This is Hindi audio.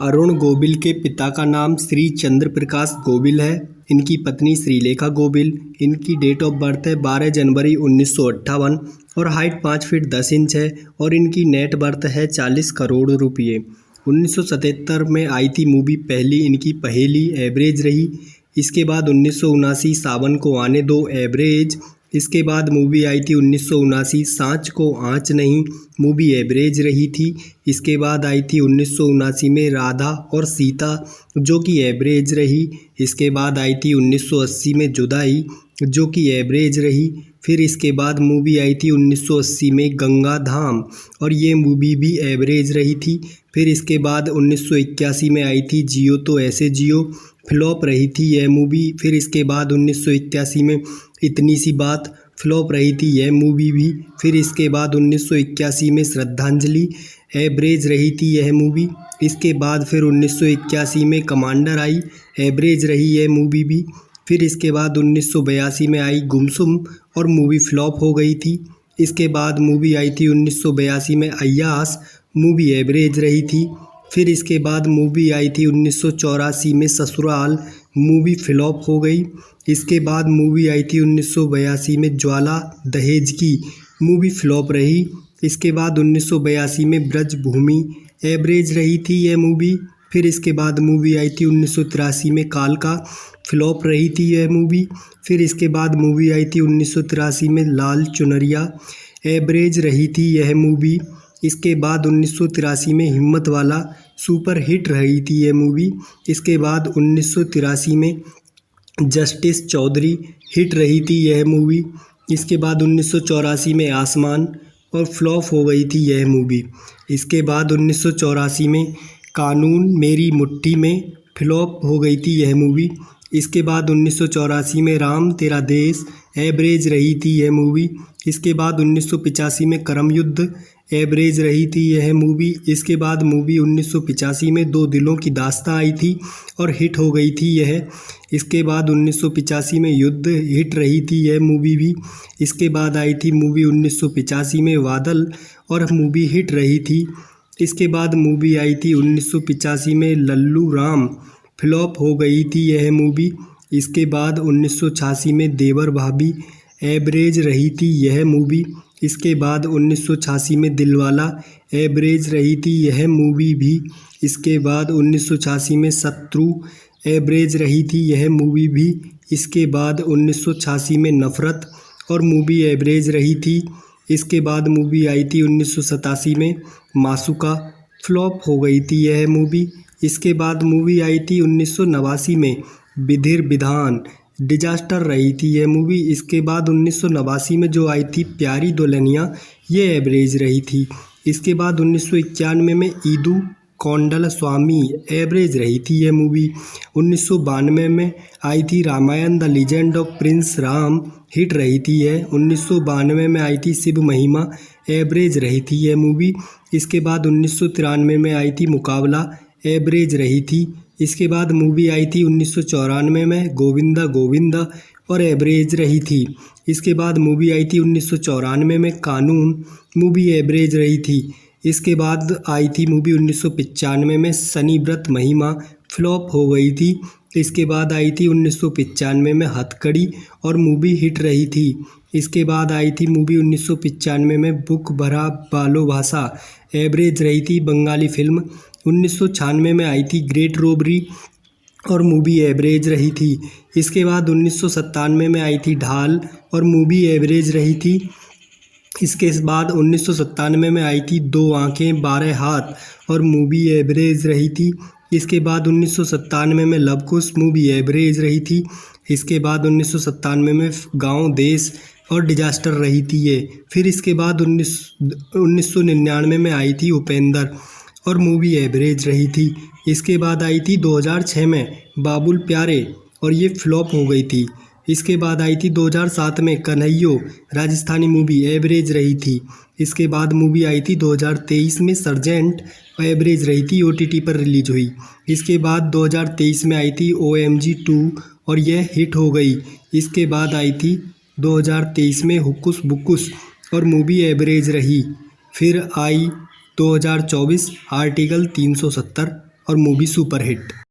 अरुण गोविल के पिता का नाम श्री चंद्र प्रकाश गोविल है। इनकी पत्नी श्रीलेखा गोविल। इनकी डेट ऑफ बर्थ है 12 जनवरी 1958 और हाइट 5 फीट 10 इंच है और इनकी नेट वर्थ है 40 करोड़ रुपये। 1977 में आई थी मूवी पहली इनकी पहेली, एवरेज रही। इसके बाद 1979 सावन को आने दो, एवरेज। इसके बाद मूवी आई थी 1979 सांच को आँच नहीं, मूवी एवरेज रही थी। इसके बाद आई थी 1979 में राधा और सीता, जो कि एवरेज रही। इसके बाद आई थी 1980 में जुदाई, जो कि एवरेज रही। फिर इसके बाद मूवी आई थी 1980 में गंगा धाम और ये मूवी भी एवरेज रही थी। फिर इसके बाद 1981 में आई थी जियो तो ऐसे जियो, फ्लॉप रही थी यह मूवी। फिर इसके बाद 1981 में इतनी सी बात, फ्लॉप रही थी यह मूवी भी। फिर इसके बाद 1981 में श्रद्धांजलि, एवरेज रही थी यह मूवी। इसके बाद फिर 1981 में कमांडर आई, एवरेज रही यह मूवी भी। फिर इसके बाद 1982 में आई गुमसुम और मूवी फ्लॉप हो गई थी। इसके बाद मूवी आई थी 1982 में अय्यास, मूवी एवरेज रही थी। फिर इसके बाद मूवी आई थी 1984 में ससुराल, मूवी फ्लॉप हो गई। इसके बाद मूवी आई थी 1982 में ज्वाला दहेज की, मूवी फ्लॉप रही। इसके बाद 1982 में ब्रजभूमि, एवरेज रही थी यह मूवी। फिर इसके बाद मूवी आई थी 1983 में कालका, फ्लॉप रही थी यह मूवी। फिर इसके बाद मूवी आई थी 1983 में लाल चुनरिया, एवरेज रही थी यह मूवी। इसके बाद 1983 में हिम्मत वाला, सुपर हिट रही थी यह मूवी। इसके बाद 1983 में जस्टिस चौधरी, हिट रही थी यह मूवी। इसके बाद 1984 में आसमान और फ्लॉप हो गई थी यह मूवी। इसके बाद 1984 में कानून मेरी मुट्ठी में, फ्लॉप हो गई थी यह मूवी। इसके बाद 1984 में राम तेरा देश, एवरेज रही थी यह मूवी। इसके बाद 1985 में करम युद्ध, एवरेज रही थी यह मूवी। इसके बाद मूवी 1985 में दो दिलों की दास्तां आई थी और हिट हो गई थी यह। इसके बाद 1985 में युद्ध, हिट रही थी यह मूवी भी। इसके बाद आई थी मूवी 1985 में बादल और मूवी हिट रही थी। इसके बाद मूवी आई थी 1985 में लल्लू राम, फ्लॉप हो गई थी यह मूवी। इसके बाद 1986 में देवर भाभी, एवरेज रही थी यह मूवी। इसके बाद 1986 में दिलवाला, एवरेज रही थी यह मूवी भी। इसके बाद 1986 में शत्रु, एवरेज रही थी यह मूवी भी। इसके बाद 1986 में नफ़रत और मूवी एवरेज रही थी। इसके बाद मूवी आई थी 1987 में मासूका, फ्लॉप हो गई थी यह मूवी। इसके बाद मूवी आई थी 1989 में विधिर विधान, डिजास्टर रही थी यह मूवी। इसके बाद 1989 में जो आई थी प्यारी दुल्हनिया, ये एवरेज रही थी। इसके बाद 1991 में ईदू कौंडल स्वामी, एवरेज रही थी यह मूवी। 1992 में आई थी Ramayan the legend of prince Ram, hit रही थी यह। 1992 में आई थी शिव महिमा, एवरेज रही थी यह मूवी। इसके बाद 1993 में आई थी मुकाबला, एवरेज रही थी। इसके बाद मूवी आई थी 1994 में गोविंदा गोविंदा और एवरेज रही थी। इसके बाद मूवी आई थी 1994 में कानून, मूवी एवरेज रही थी। इसके बाद आई थी मूवी 1995 में शनि व्रत महिमा, फ्लॉप हो गई थी। इसके बाद आई थी 1995 में हथकड़ी और मूवी हिट रही थी। इसके बाद आई थी मूवी 1995 में बुक भरा बालो भाषा, एवरेज रही थी बंगाली फिल्म। 1996 में आई थी ग्रेट रोबरी और मूवी एवरेज रही थी। इसके बाद 1997 में आई थी ढाल और मूवी एवरेज रही थी। इसके बाद 1997 में आई थी दो आँखें 12 हाथ और मूवी एवरेज रही थी। इसके बाद 1997 में लव कुश, मूवी एवरेज रही थी। इसके बाद 1997 में गांव देश और डिजास्टर रही थी ये। फिर इसके बाद 1999 में आई थी उपेंद्र और मूवी एवरेज रही थी। इसके बाद आई थी 2006 में बाबुल प्यारे और ये फ्लॉप हो गई थी। इसके बाद आई थी 2007 में कन्हैयो, राजस्थानी मूवी, एवरेज रही थी। इसके बाद मूवी आई थी 2023 में सर्जेंट, एवरेज रही थी, OTT पर रिलीज हुई। इसके बाद 2023 में आई थी OMG 2 और यह हिट हो गई। इसके बाद आई थी 2023 में हुक्कुस बुक्कुस और मूवी एवरेज रही। फिर आई 2024 आर्टिकल 370 और मूवी सुपरहिट।